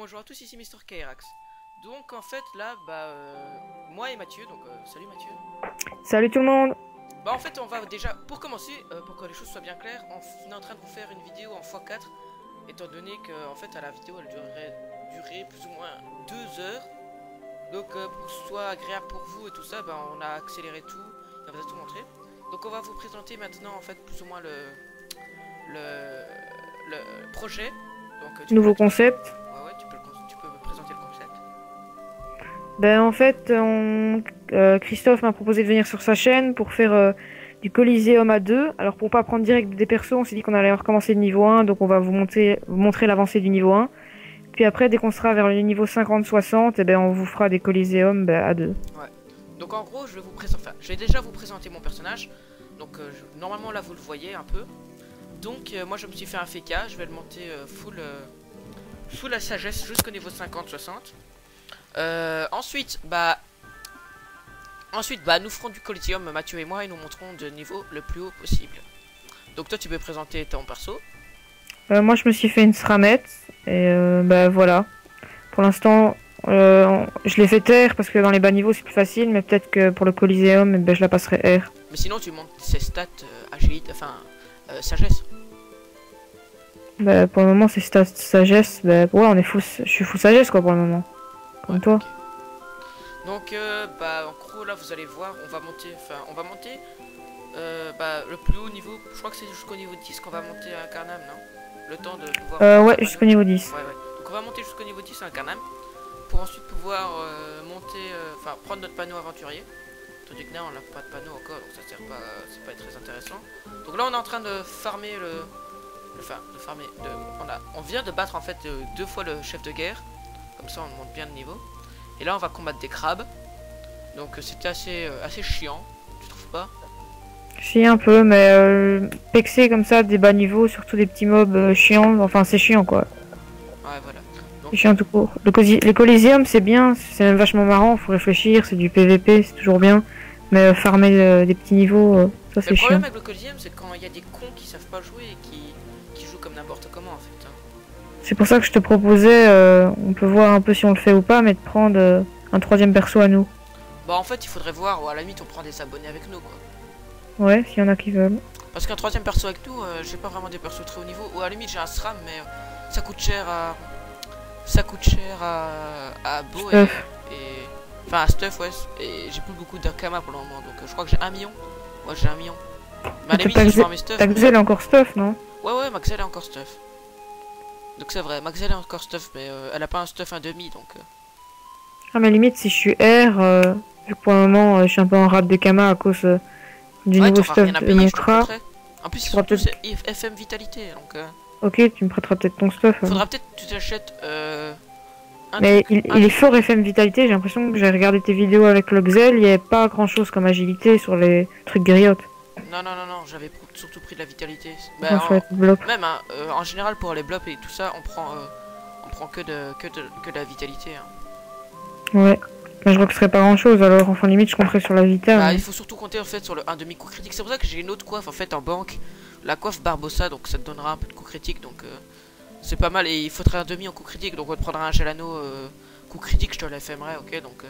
bonjour à tous, ici Mister Kairax. Donc en fait là, moi et Mathieu, donc salut Mathieu. Salut tout le monde. Bah en fait on va déjà, pour commencer, pour que les choses soient bien claires, on est en train de vous faire une vidéo en x4, étant donné que en fait à la vidéo elle durer plus ou moins 2 heures. Donc pour que ce soit agréable pour vous et tout ça, on a accéléré tout, on va tout montrer. Donc on va vous présenter maintenant en fait plus ou moins le projet. Donc, Nouveau concept. Ouais, tu peux me présenter le concept. Ben en fait, Christophe m'a proposé de venir sur sa chaîne pour faire du Coliseum à 2. Alors pour pas prendre direct des persos, on s'est dit qu'on allait recommencer le niveau 1, donc on va vous montrer l'avancée du niveau 1. Puis après, dès qu'on sera vers le niveau 50-60, on vous fera des Coliseum à 2. Ouais. Donc en gros, je vais déjà vous présenter mon personnage. Donc normalement là vous le voyez un peu. Donc moi je me suis fait un FK, je vais le monter full la sagesse jusqu'au niveau 50-60. Ensuite, nous ferons du Coliseum, Mathieu et moi, et nous monterons de niveau le plus haut possible. Donc toi tu peux présenter ton perso. Moi je me suis fait une Sramet, et voilà. Pour l'instant, je l'ai fait terre parce que dans les bas niveaux c'est plus facile, mais peut-être que pour le Coliseum, je la passerai R. Mais sinon tu montes ses stats agilité, sagesse. Pour le moment c'est stats sagesse, ouais on est je suis full sagesse quoi pour le moment. Comme toi. Okay. Donc en gros là vous allez voir, on va monter le plus haut niveau, je crois que c'est jusqu'au niveau 10 qu'on va monter un Carnam, non? Le temps de pouvoir... ouais, jusqu'au niveau 10. Ouais. Donc on va monter jusqu'au niveau 10 un Carnam, pour ensuite pouvoir prendre notre panneau aventurier. Tandis que là on n'a pas de panneau encore, donc ça sert pas, c'est pas très intéressant. Donc là on est en train de farmer on vient de battre en fait 2 fois le chef de guerre. Comme ça on monte bien de niveau. Et là on va combattre des crabes. Donc c'était assez chiant, tu trouves pas? Si un peu, mais pexer comme ça des bas niveaux, surtout des petits mobs chiants, enfin c'est chiant quoi. Ouais voilà. C'est chiant tout court. Les Coliseum c'est bien, c'est même vachement marrant, faut réfléchir, c'est du PVP, c'est toujours bien. Mais farmer des petits niveaux, ça c'est chiant. Le problème avec le Coliseum c'est quand il y a des cons qui savent pas jouer et qui jouent comme n'importe comment en fait. C'est pour ça que je te proposais, on peut voir un peu si on le fait ou pas, mais de prendre un 3ème perso à nous. Bah en fait il faudrait voir, ou à la limite on prend des abonnés avec nous quoi. Ouais, s'il y en a qui veulent. Parce qu'un 3ème perso avec nous, j'ai pas vraiment des persos très haut niveau. Ou à la limite j'ai un SRAM, mais ça coûte cher à... à Beau et... Enfin à Stuff, ouais. Et j'ai plus beaucoup d'Akama pour le moment, donc je crois que j'ai 1 million. Ouais, j'ai 1 million. Mais à la limite je prends mes Stuff. Maxel est encore Stuff, non? Ouais, Maxel est encore Stuff. Donc c'est vrai, Maxel est encore Stuff, mais elle a pas un Stuff 1,5 donc... Ah mais limite si je suis R, vu que pour le moment je suis un peu en rate de Kama à cause du nouveau Stuff de mon CRA. En plus ils sont tous FM Vitalité, donc... Ok, tu me prêteras peut-être ton Stuff. Faudra peut-être que tu t'achètes mais il est fort FM Vitalité, j'ai l'impression que j'ai regardé tes vidéos avec l'Oxel, il n'y avait pas grand chose comme agilité sur les trucs griottes. Non, j'avais surtout pris de la vitalité. Même en général pour les blops et tout ça, on prend que de la vitalité. Hein. Ouais, mais je crois que ce serait pas grand chose alors, enfin limite je compterais sur la vita. Mais... Il faut surtout compter en fait sur le 1,5 coup critique. C'est pour ça que j'ai une autre coiffe en fait en banque, la coiffe Barbossa, donc ça te donnera un peu de coup critique, donc c'est pas mal. Et il faudrait 1,5 en coup critique, donc on te prendra un Gelano coup critique, je te l'FMerai, ok, donc...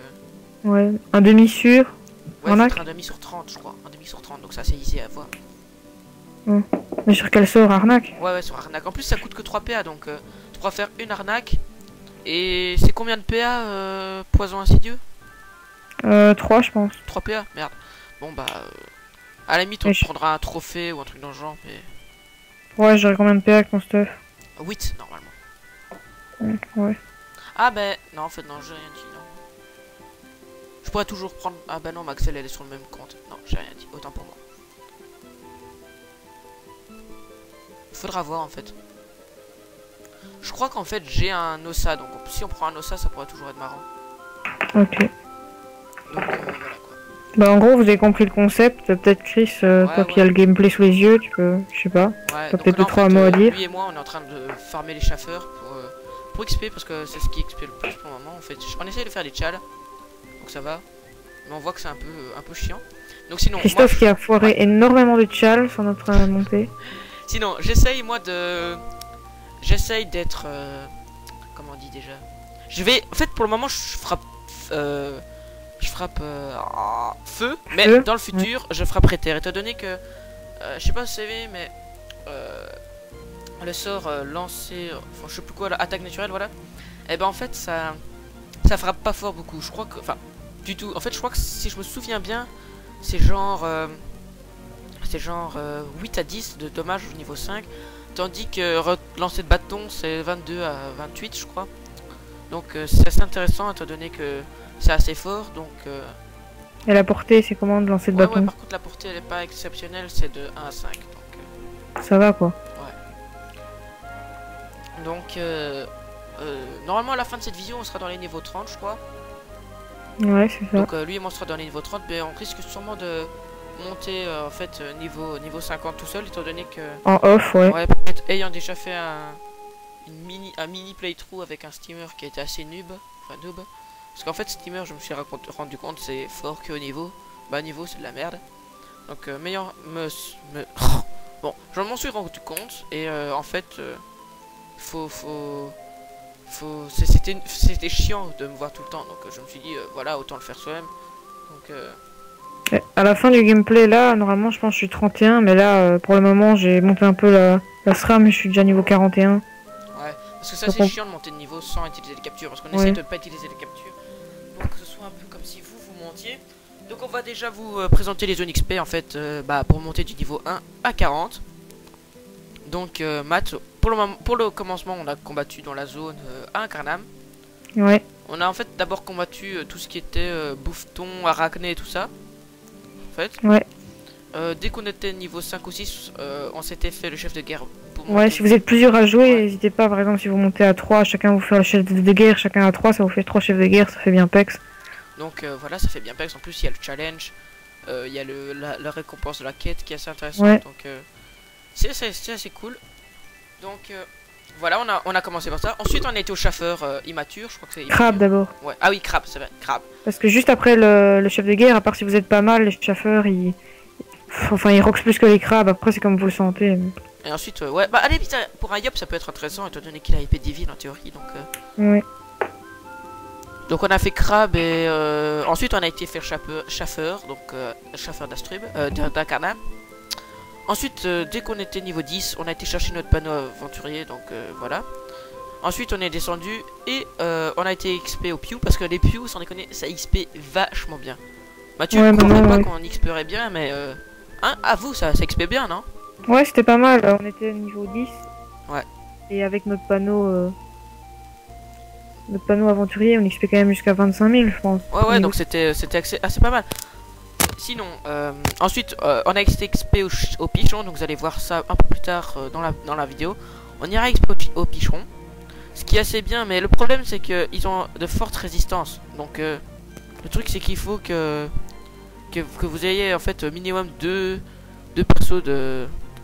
Ouais, 1,5 sûr. Ouais, il faut 1,5 sur 30 je crois, 1,5 sur 30, donc ça c'est easy à voir. Mais sur quel sort, arnaque? Ouais, sur arnaque. En plus ça coûte que 3 PA, donc tu pourras faire une arnaque. Et c'est combien de PA poison insidieux? 3 je pense. 3 PA, merde. Bon à la limite on prendra un trophée ou un truc dans le genre, mais... Ouais, j'aurais combien de PA avec ton stuff? 8 normalement. Ouais. Ah non en fait non, j'ai rien dit, non. Je pourrais toujours prendre... Ah non, Maxel elle est sur le même compte. Non, j'ai rien dit, autant pour moi. Faudra voir en fait. Je crois qu'en fait j'ai un Ossa, donc si on prend un Ossa ça pourrait toujours être marrant. Ok. Donc voilà quoi. En gros vous avez compris le concept, peut-être Chris, toi qui as le gameplay sous les yeux, tu peux, je sais pas, t'as peut-être 2-3 mots à dire. Lui et moi on est en train de farmer les chaffeurs pour XP parce que c'est ce qui XP le plus pour le moment. On essaye de faire des chals, donc ça va. Mais on voit que c'est un peu chiant. Donc sinon... Christophe qui a foiré énormément de chals sur notre montée. Sinon j'essaye moi de... J'essaye d'être comment on dit déjà? Je vais, en fait, pour le moment, je frappe feu, mais Feu, dans le futur, je frapperai terre. Étant donné que, je sais pas si vous savez, mais le sort lancé, enfin, je sais plus quoi, attaque naturelle, voilà. Et ben en fait, ça frappe pas fort beaucoup. Je crois que, enfin, du tout. En fait, je crois que si je me souviens bien, c'est genre 8 à 10 de dommages au niveau 5. Tandis que lancer de bâton, c'est 22 à 28, je crois. Donc c'est assez intéressant étant donné que c'est assez fort. Donc Et la portée, c'est comment de lancer de ouais, bâton? par contre la portée elle est pas exceptionnelle, c'est de 1 à 5. Ça va quoi. Donc normalement à la fin de cette vidéo on sera dans les niveaux 30 je crois. Ouais, c'est ça. Donc lui on sera dans les niveaux 30, mais on risque sûrement de monter en fait niveau 50 tout seul étant donné que En off, ouais. ouais, peut-être ayant déjà fait un mini playthrough avec un steamer qui était assez noob, parce qu'en fait steamer je me suis rendu compte c'est fort que au niveau, bas niveau c'est de la merde. Donc meilleur bon, je m'en suis rendu compte et en fait c'était chiant de me voir tout le temps, donc je me suis dit voilà, autant le faire soi-même. Donc Et à la fin du gameplay, là, normalement, je pense que je suis 31, mais là, pour le moment, j'ai monté un peu la SRAM, je suis déjà niveau 41. ouais, parce que ça Donc c'est chiant de monter de niveau sans utiliser les captures, parce qu'on essaie de ne pas utiliser les captures, donc que ce soit un peu comme si vous montiez. Donc on va déjà vous présenter les zones XP en fait, pour monter du niveau 1 à 40. Donc Matt, pour le commencement on a combattu dans la zone à Incarnam. Ouais. On a en fait d'abord combattu tout ce qui était bouffeton, arachné et tout ça. En fait. Ouais. Dès qu'on était niveau 5 ou 6, on s'était fait le chef de guerre. Ouais, si vous êtes plusieurs à jouer, n'hésitez pas, par exemple, si vous montez à 3, chacun vous fait le chef de guerre, chacun à 3, ça vous fait 3 chefs de guerre, ça fait bien pex. Donc voilà, ça fait bien pex. En plus, il y a le challenge, il y a la récompense de la quête qui est assez intéressante. Ouais. Donc c'est assez cool. Donc voilà, on a commencé par ça. Ensuite, on a été au chasseur immature, je crois que c'est Crabe d'abord. Ouais. Ah oui, crabe, c'est vrai, crabe. Parce que juste après le chef de guerre, à part si vous êtes pas mal, les chasseurs, ils roxent plus que les crabes, après c'est comme vous le sentez. Et ensuite, ouais, bah allez, pour un yop, ça peut être intéressant, étant donné qu'il a épée divine en théorie, donc... Ouais. Donc on a fait crabe et ensuite on a été faire chasseur, donc chasseur d'Astrub, d'Incarnam. Ensuite, dès qu'on était niveau 10, on a été chercher notre panneau aventurier, donc voilà. Ensuite on est descendu et on a été XP au Pew, parce que les Pew, sans déconner, ça XP vachement bien. Mathieu, ouais, ne croyais pas ouais. qu'on XPerait bien, mais hein, à vous, ça XP bien, non? Ouais, c'était pas mal, on était niveau 10. Ouais. Et avec notre panneau aventurier, on XP quand même jusqu'à 25 000, je pense. Ouais, donc c'était assez pas mal. Sinon, ensuite, on a été XP au pigeon, donc vous allez voir ça un peu plus tard dans la vidéo. On ira XP au pigeon, ce qui est assez bien, mais le problème c'est qu'ils ont de fortes résistances. Donc le truc c'est qu'il faut que vous ayez en fait minimum deux persos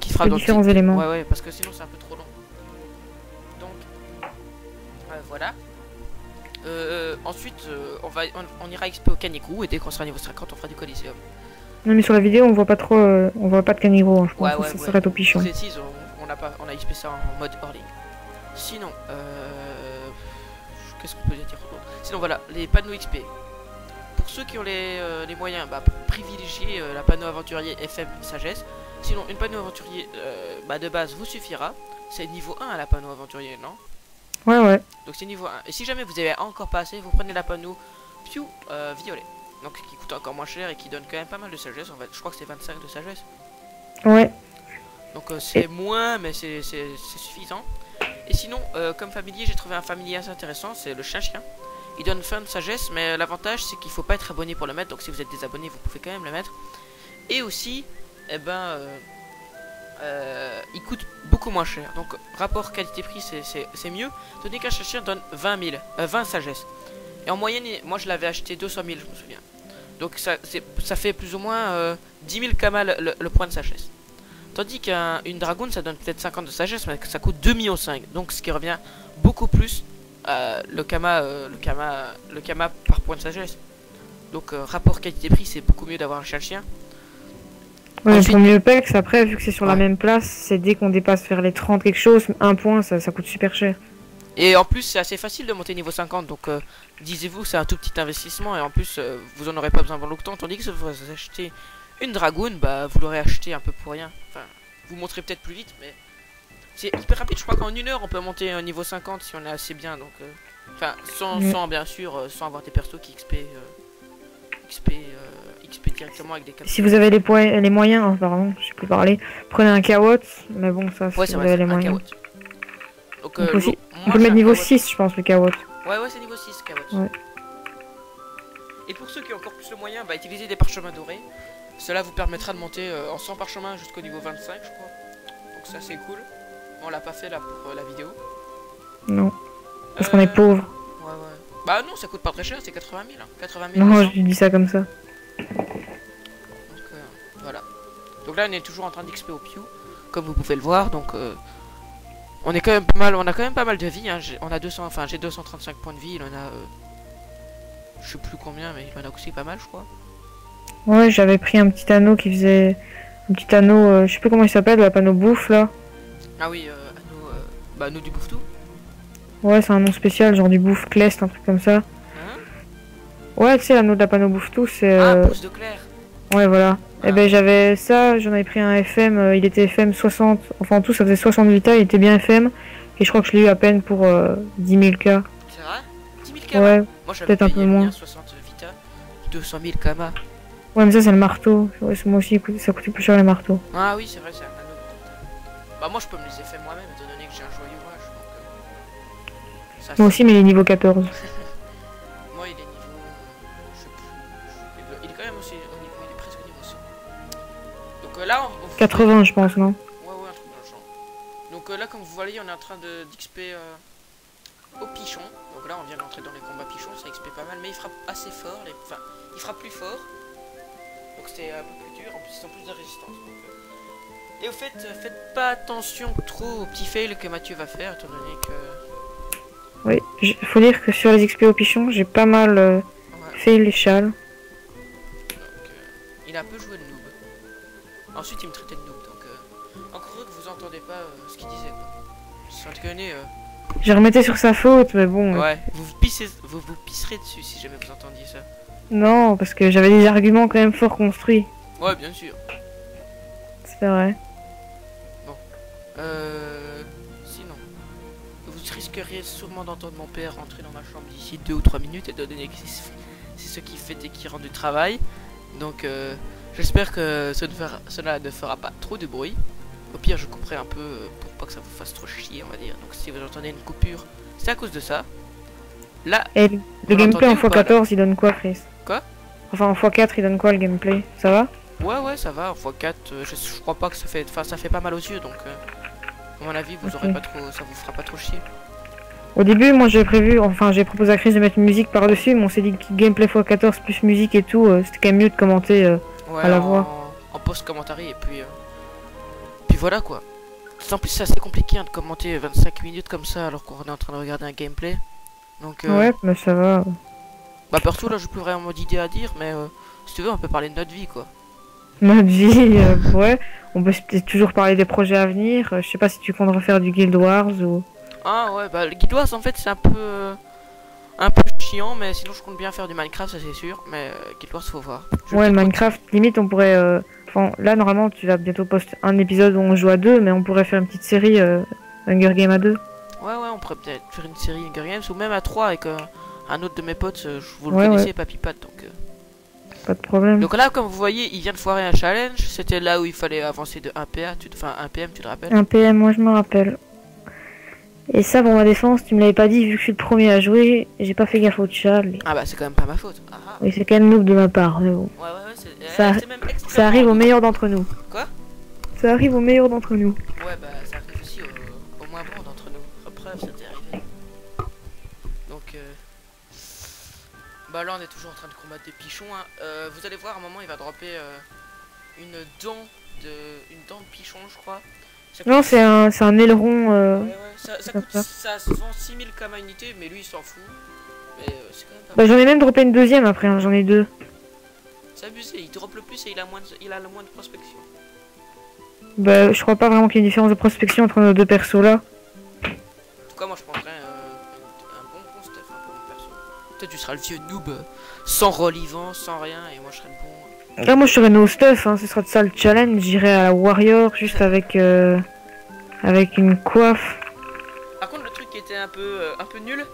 qui frappent dans différents éléments. Ouais, parce que sinon c'est un peu trop long. Donc voilà. Ensuite, on ira XP au Canicou et dès qu'on sera niveau 50, on fera du Coliseum. Non, mais sur la vidéo, on voit pas trop, on voit pas de canigro, hein, je pense que ça s'arrête au pichon. Précise, on a XP ça en mode hors ligne. Sinon, qu'est-ce qu'on peut dire d'autre? Sinon, voilà, les panneaux XP. Pour ceux qui ont les moyens, privilégiez la panneau aventurier FM sagesse. Sinon, une panneau aventurier de base vous suffira. C'est niveau 1 à la panneau aventurier, non? Ouais. Donc c'est niveau 1. Et si jamais vous avez encore pas assez, vous prenez la panneau Pew violet. Donc qui coûte encore moins cher et qui donne quand même pas mal de sagesse en fait. Je crois que c'est 25 de sagesse. Ouais. Donc c'est moins mais c'est suffisant. Et sinon comme familier j'ai trouvé un familier assez intéressant, c'est le chien. Il donne fin de sagesse, mais l'avantage c'est qu'il faut pas être abonné pour le mettre. Donc si vous êtes désabonné vous pouvez quand même le mettre. Et aussi il coûte beaucoup moins cher. Donc rapport qualité-prix c'est mieux. Tenez qu'un chien donne 20 sagesse. Et en moyenne, moi je l'avais acheté 200 000 je me souviens. Donc ça fait plus ou moins 10 000 kama le point de sagesse. Tandis qu'une dragoon ça donne peut-être 50 de sagesse, mais ça coûte 2,5 millions. Donc ce qui revient beaucoup plus le kama par point de sagesse. Donc rapport qualité-prix c'est beaucoup mieux d'avoir un chien. Ouais, ensuite, pour mieux pex, après, vu que c'est sur la même place, c'est dès qu'on dépasse vers les 30 quelque chose, un point, ça coûte super cher. Et en plus, c'est assez facile de monter niveau 50, donc disez-vous, c'est un tout petit investissement, et en plus, vous en aurez pas besoin longtemps, tandis que si vous achetez une Dragoon, bah vous l'aurez acheté un peu pour rien. Enfin, vous monterez peut-être plus vite, mais c'est hyper rapide. Je crois qu'en 1 heure, on peut monter un niveau 50 si on est assez bien, donc... Enfin, sans bien sûr, sans avoir des persos qui XP directement avec des Si vous avez les moyens, oh, pardon, je sais plus parler, prenez un Kawot, mais bon, ça, ouais, si c'est vous vrai, avez les moyens. Donc, on peut le mettre niveau 6, je pense, le Kawot. Ouais, c'est niveau 6, Kawot. Ouais. Et pour ceux qui ont encore plus le moyen, bah, utilisez des parchemins dorés. Cela vous permettra de monter en 100 parchemins jusqu'au niveau 25, je crois. Donc ça, c'est cool. On l'a pas fait là pour la vidéo. Non. Parce qu'on est pauvre. Ouais. Bah non, ça coûte pas très cher, c'est 80 000. Hein. 80 000 non, je dis ça comme ça. Donc voilà. Donc là, on est toujours en train d'XP au Pew, comme vous pouvez le voir. Donc on est quand même pas mal. On a quand même pas mal de vie. Hein. On a 200. Enfin, j'ai 235 points de vie. Il en a. Je sais plus combien, mais il m'en a aussi pas mal, je crois. Ouais, j'avais pris un petit anneau qui faisait. Un petit anneau, je sais plus comment il s'appelle, le panneau bouffe là. Ah oui, anneau du bouffe-tout. Ouais, c'est un nom spécial, genre du bouffe Clest, un truc comme ça. Hein? Ouais, tu sais, l'anneau de la panneau bouffe-tout, c'est. Ah, pouce de clair. Ouais, voilà. Ah. Et ben j'avais ça, j'en avais pris un FM, il était FM 60, enfin en tout ça faisait 60 Vita, il était bien FM, et je crois que je l'ai eu à peine pour 10 000 K. C'est vrai? 10 000 K? Ouais, moi j'avais peut-être un peu moins. 60 Vita, 200 000 Kama. Ouais, mais ça c'est le marteau, ouais, moi aussi ça coûtait plus cher les marteaux. Ah oui, c'est vrai, c'est un anneau. Bah moi je peux me les faire moi-même, étant donné que j'ai un joyau rage, donc... ça, Moi aussi, mais il est niveau 14. Moi il est niveau... je sais plus... Il est quand même aussi au niveau... Il est presque au niveau 100. Donc là on 80 je pense, non? Ouais, un truc dans le genre. Donc là comme vous voyez on est en train d'XP au pichon. Donc là on vient d'entrer dans les combats pichons, ça XP pas mal, mais il frappe assez fort, enfin il frappe plus fort. Donc c'était un peu plus dur, en plus ils ont plus de résistance. Donc, et au fait, faites pas attention trop aux petits fails que Mathieu va faire, étant donné que... Oui, faut dire que sur les XP au pichon, j'ai pas mal fait les châles. Donc, il a un peu joué le noob. Ensuite il me traitait de noob, donc encore heureux que vous entendez pas ce qu'il disait quoi. Sans déconner, J'ai remetté sur sa faute, mais bon. ouais, vous vous pisserez dessus si jamais vous entendiez ça. Non, parce que j'avais des arguments quand même fort construits. Ouais, bien sûr. C'est vrai. Bon. Sinon, vous risqueriez sûrement d'entendre mon père rentrer dans ma chambre d'ici 2 ou 3 minutes, étant donné que c'est ce qu'il fait dès qu'il rentre du travail. Donc, j'espère que cela ne fera pas trop de bruit. Au pire, je couperai un peu pour pas que ça vous fasse trop chier, on va dire. Donc, si vous entendez une coupure, c'est à cause de ça. Là, et le gameplay en x14, il donne quoi, Chris? Quoi? Enfin, en x4, il donne quoi le gameplay? Ça va? Ouais, ça va. En x4, je crois pas que ça fait... Enfin, ça fait pas mal aux yeux, donc... à mon avis, vous aurez pas trop... Ça vous fera pas trop chier. Au début, moi, j'ai proposé à Chris de mettre une musique par-dessus, mais on s'est dit que gameplay x14 plus musique et tout, c'était quand même mieux de commenter ouais, à la voix. En post-commentary, et puis... Puis voilà, quoi. En plus, c'est assez compliqué hein, de commenter 25 minutes comme ça, alors qu'on est en train de regarder un gameplay. Donc, ouais, mais ça va. Bah perso là j'ai plus vraiment d'idées à dire, mais si tu veux on peut parler de notre vie quoi. Notre vie, ouais. On peut peut-être toujours parler des projets à venir. Je sais pas si tu comptes refaire du Guild Wars ou... Ah ouais, bah le Guild Wars en fait c'est un peu chiant, mais sinon je compte bien faire du Minecraft, ça c'est sûr. Mais Guild Wars faut voir. Ouais, Minecraft, limite on pourrait... Enfin, là normalement tu vas bientôt poster un épisode où on joue à 2, mais on pourrait faire une petite série Hunger Game à 2. Ouais, on pourrait peut-être faire une série Hunger Games ou même à 3 avec... un autre de mes potes, vous le connaissez, Papy Pat, donc... Pas de problème. Donc là, comme vous voyez, il vient de foirer un challenge. C'était là où il fallait avancer de 1 PA, enfin 1 PM, tu te rappelles? 1 PM, moi je me rappelle. Et ça, pour ma défense, tu me l'avais pas dit, vu que je suis le premier à jouer, j'ai pas fait gaffe au chat. Ah bah c'est quand même pas ma faute. Oui, c'est quand même noob de ma part, mais bon. Ouais, c'est même ça arrive aux meilleurs d'entre nous. Quoi? Ça arrive aux meilleurs d'entre nous. Ouais, bah ça arrive aussi au moins bon d'entre nous. Preuve, ça t'est arrivé. Donc, bah là on est toujours en train de combattre des pichons. Hein. Vous allez voir, à un moment il va dropper une dent de pichon, je crois. Non, c'est un aileron. Ouais, ça se vend 6000 kama unité, mais lui il s'en fout. Mais c'est quand même pas bah, j'en ai même droppé une deuxième après, hein. J'en ai 2. C'est abusé, il drop le plus et il a le moins de prospection. Bah, je crois pas vraiment qu'il y ait une différence de prospection entre nos deux persos là. En tout cas, moi je prendrais toi tu seras le vieux noob sans relivant, sans rien, et moi je serai le bon. Là, moi je serai no stuff, hein, ce sera de ça le challenge. J'irai à la Warrior juste avec avec une coiffe. Par contre, le truc qui était un peu nul,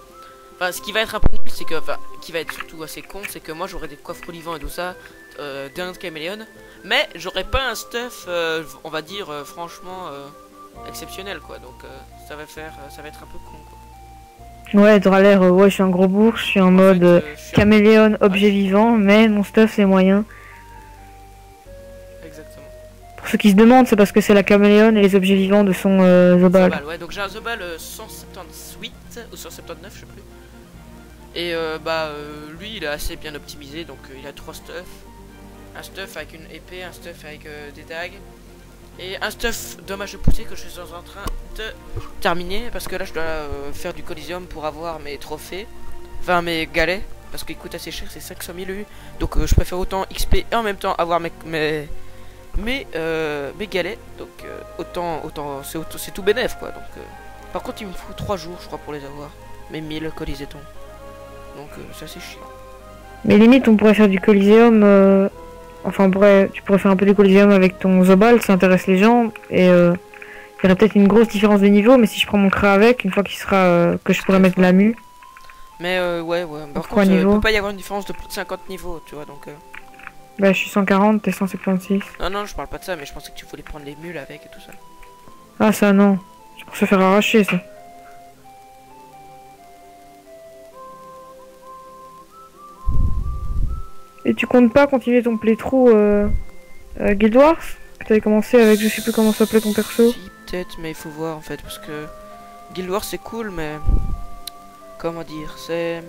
enfin ce qui va être un peu nul, c'est que, enfin, qui va être surtout assez con, c'est que moi j'aurai des coiffes relivants et tout ça, d'un caméléon, mais j'aurai pas un stuff, on va dire franchement exceptionnel quoi, donc ça va être un peu con quoi. Ouais, t'auras l'air, ouais, je suis un gros bourge, je suis en mode Je suis caméléon, objet vivant, mais mon stuff c'est moyen. Exactement. Pour ceux qui se demandent, c'est parce que c'est la caméléon et les objets vivants de son Zobal. Zobal, ouais, donc j'ai un Zobal 178 ou 179, je sais plus. Et lui il est assez bien optimisé, donc il a 3 stuff. Un stuff avec une épée, un stuff avec des dagues. Et un stuff dommage de pousser que je suis en train de terminer. Parce que là je dois faire du Coliseum pour avoir mes trophées. Enfin mes galets. Parce qu'ils coûtent assez cher, c'est 500 000 EU. Donc je préfère autant XP et en même temps avoir mes galets. Donc autant c'est tout bénef quoi. Donc, par contre il me faut 3 jours je crois pour les avoir. Mes 1000 Colisétons. Donc ça c'est chiant. Mais limite on pourrait faire du Coliseum. Enfin, tu pourrais faire un peu du Coliseum avec ton Zobal, ça intéresse les gens. Et il y aurait peut-être une grosse différence de niveau, mais si je prends mon Kra avec, une fois qu'il sera que je pourrais mettre la mue. Mais ouais. Par contre, il peut pas y avoir une différence de plus de 50 niveaux, tu vois, donc... Bah, je suis 140, t'es 176. Non, je parle pas de ça, mais je pensais que tu voulais prendre les mules avec et tout ça. Ah, ça, non. C'est pour se faire arracher, ça. Et tu comptes pas continuer ton playthrough Guild Wars? Que t'avais commencé avec, je sais plus comment s'appelait ton perso. Si, peut-être, mais il faut voir, en fait, parce que... Guild Wars, c'est cool, mais... Comment dire, c'est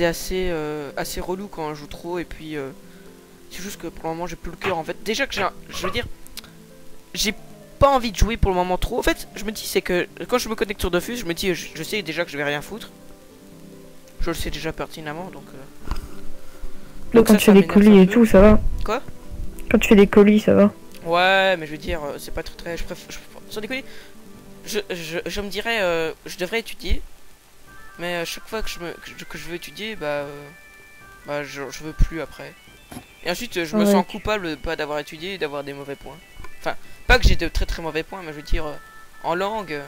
assez relou quand on joue trop, et puis c'est juste que pour le moment j'ai plus le cœur en fait. Déjà que je veux dire, j'ai pas envie de jouer pour le moment trop. En fait, je me dis c'est que quand je me connecte sur Dofus, je me dis je sais déjà que je vais rien foutre. Je le sais déjà pertinemment, donc quand tu fais des colis et tout, ça va. Quoi? Quand tu fais des colis, ça va. Ouais, mais je veux dire, c'est pas très... Sans déconner, je me dirais, je devrais étudier. Mais chaque fois que je veux étudier, je veux plus après. Et ensuite, je me sens coupable de pas d'avoir étudié et d'avoir des mauvais points. Enfin, pas que j'ai de très très mauvais points, mais je veux dire, en langue,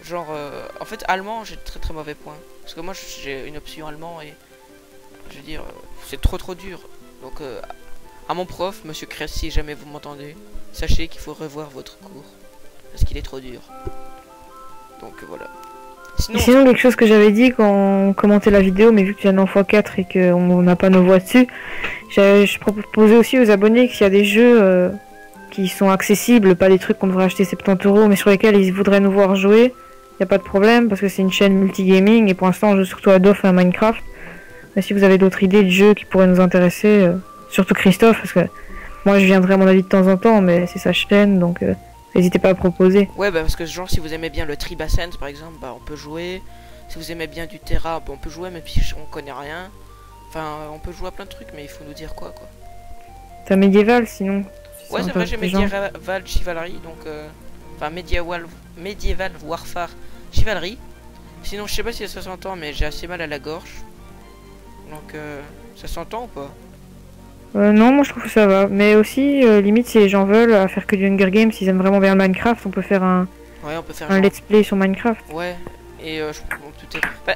genre, en fait, allemand, j'ai de très très mauvais points. Parce que moi, j'ai une option allemand et, je veux dire, c'est trop dur. Donc, à mon prof, monsieur Kress, si jamais vous m'entendez, sachez qu'il faut revoir votre cours. Parce qu'il est trop dur. Donc, voilà. Sinon, quelque chose que j'avais dit quand on commentait la vidéo, mais vu que tu viens en x4 et qu'on n'a pas nos voix dessus, je proposais aussi aux abonnés qu'il y a des jeux qui sont accessibles, pas des trucs qu'on devrait acheter 70 €, mais sur lesquels ils voudraient nous voir jouer. Il n'y a pas de problème parce que c'est une chaîne multigaming et pour l'instant on joue surtout à Dof et à Minecraft. Mais si vous avez d'autres idées de jeux qui pourraient nous intéresser, surtout Christophe, parce que moi je viendrai à mon avis de temps en temps, mais c'est sa chaîne donc... N'hésitez pas à proposer. Ouais, parce que genre si vous aimez bien le Tribassens par exemple, on peut jouer. Si vous aimez bien du Terra, on peut jouer, mais puis on connaît rien. Enfin, on peut jouer à plein de trucs, mais il faut nous dire quoi. T'as médiéval sinon? Ouais, c'est vrai, j'ai médiéval Chivalry, donc enfin médiéval Warfare Chivalry. Sinon, je sais pas si ça s'entend, mais j'ai assez mal à la gorge. Donc, ça s'entend ou pas? Non, moi je trouve que ça va. Mais aussi, limite, si les gens veulent faire que du Hunger Games, s'ils aiment vraiment bien Minecraft, on peut faire un let's play sur Minecraft. Ouais, et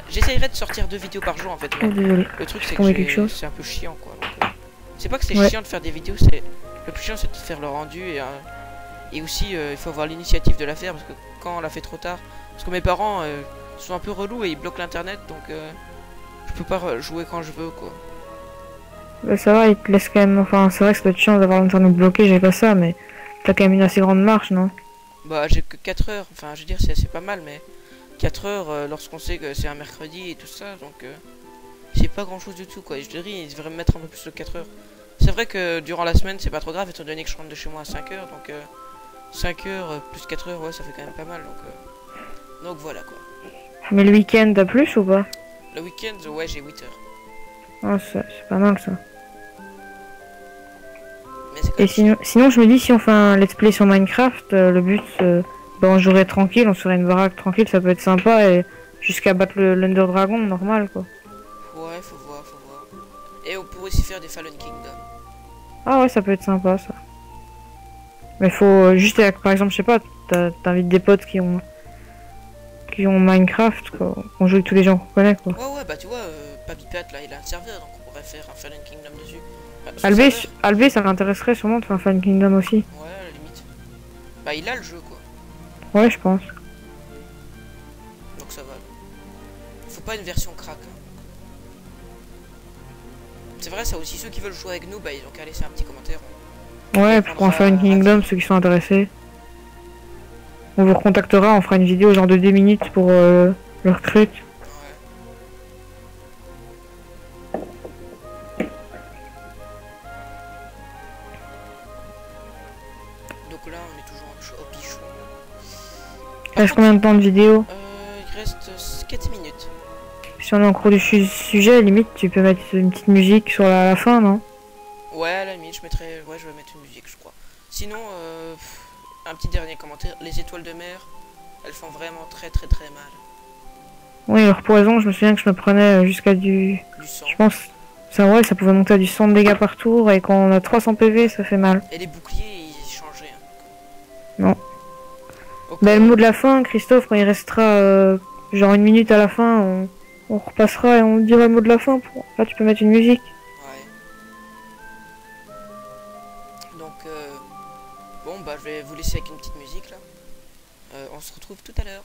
j'essayerai de sortir 2 vidéos par jour en fait. Oh, désolé. Le truc, c'est que c'est un peu chiant quoi. C'est pas que c'est chiant de faire des vidéos, le plus chiant c'est de faire le rendu et aussi il faut avoir l'initiative de la faire parce que quand on la fait trop tard. Parce que mes parents sont un peu relous et ils bloquent l'internet donc je peux pas jouer quand je veux quoi. Bah ça va, il te laisse quand même... Enfin, c'est vrai que ça doit être chiant d'avoir l'internet bloqué, j'ai pas ça, mais t'as quand même une assez grande marge, non? Bah j'ai que 4 heures, enfin je veux dire c'est pas mal, mais 4 heures lorsqu'on sait que c'est un mercredi et tout ça, donc c'est pas grand chose du tout quoi. Je dirais ils devraient me mettre un peu plus de 4 heures. C'est vrai que durant la semaine c'est pas trop grave étant donné que je rentre de chez moi à 5 heures, donc 5 heures plus 4 heures, ouais ça fait quand même pas mal, donc voilà quoi. Mais le week-end t'as plus ou pas? Le week-end, ouais j'ai 8 heures. Ah c'est pas mal ça. Et sinon, je me dis, si on fait un let's play sur Minecraft, le but, on jouerait tranquille, on serait une baraque tranquille, ça peut être sympa, et jusqu'à battre l'Under Dragon, normal quoi. Ouais, faut voir, faut voir. Et on pourrait aussi faire des Fallen Kingdom. Ah ouais, ça peut être sympa ça. Mais faut juste, par exemple, je sais pas, t'invites des potes qui ont Minecraft, quoi. On joue avec tous les gens qu'on connaît, quoi. Ouais, ouais, bah tu vois, Papipat là, il a un serveur, donc on pourrait faire un Fallen Kingdom dessus. Son Albé, serveur, Albé, ça l'intéresserait sûrement de faire un Fan Kingdom aussi. ouais, à la limite. Bah il a le jeu quoi, Ouais, je pense. donc ça va. Faut pas une version crack. Hein. C'est vrai, ça aussi, ceux qui veulent jouer avec nous, bah ils ont qu'à laisser un petit commentaire. Ouais, pour un Fan Kingdom, ceux qui sont intéressés. On vous recontactera, on fera une vidéo genre de 2 minutes pour le recrute. Donc là, on est toujours au pichon. Il reste combien de temps de vidéo? Il reste 4 minutes. Si on est en cours du sujet, limite, tu peux mettre une petite musique sur la fin, non? Ouais, à la limite, je mettrai... Ouais, je vais mettre une musique, je crois. Sinon, un petit dernier commentaire. Les étoiles de mer, elles font vraiment très mal. Oui, leur poison, je me souviens que je me prenais jusqu'à du sang. Je pense, ça ouais, ça pouvait monter à du 100 de dégâts par tour, et quand on a 300 PV, ça fait mal. Et les boucliers, ils changeaient. Hein. Non. Okay. Bah, le mot de la fin, Christophe, quand il restera genre une minute à la fin, on repassera et on dira le mot de la fin. Là, tu peux mettre une musique. Ouais. Donc, bon, bah, je vais vous laisser avec une petite musique, là. On se retrouve tout à l'heure.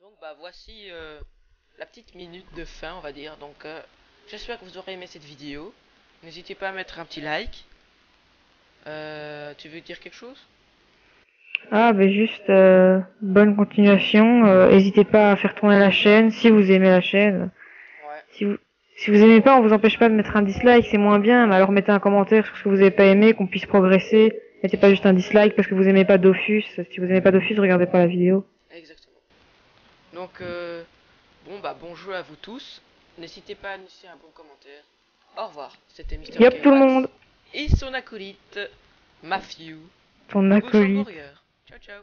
Donc bah voici la petite minute de fin, on va dire. Donc j'espère que vous aurez aimé cette vidéo. N'hésitez pas à mettre un petit like. Tu veux dire quelque chose? Ah bah juste bonne continuation. N'hésitez pas à faire tourner la chaîne si vous aimez la chaîne. Ouais. Si vous aimez pas, on vous empêche pas de mettre un dislike, c'est moins bien, mais alors mettez un commentaire sur ce que vous avez pas aimé, qu'on puisse progresser. Mettez pas juste un dislike parce que vous aimez pas Dofus. Si vous aimez pas Dofus, regardez pas la vidéo. Exactement. Donc bon bah bon jeu à vous tous. N'hésitez pas à laisser un bon commentaire. Au revoir. C'était Mister Yep, tout le monde. Et son acolyte Matthew. Ton acolyte. Ciao ciao.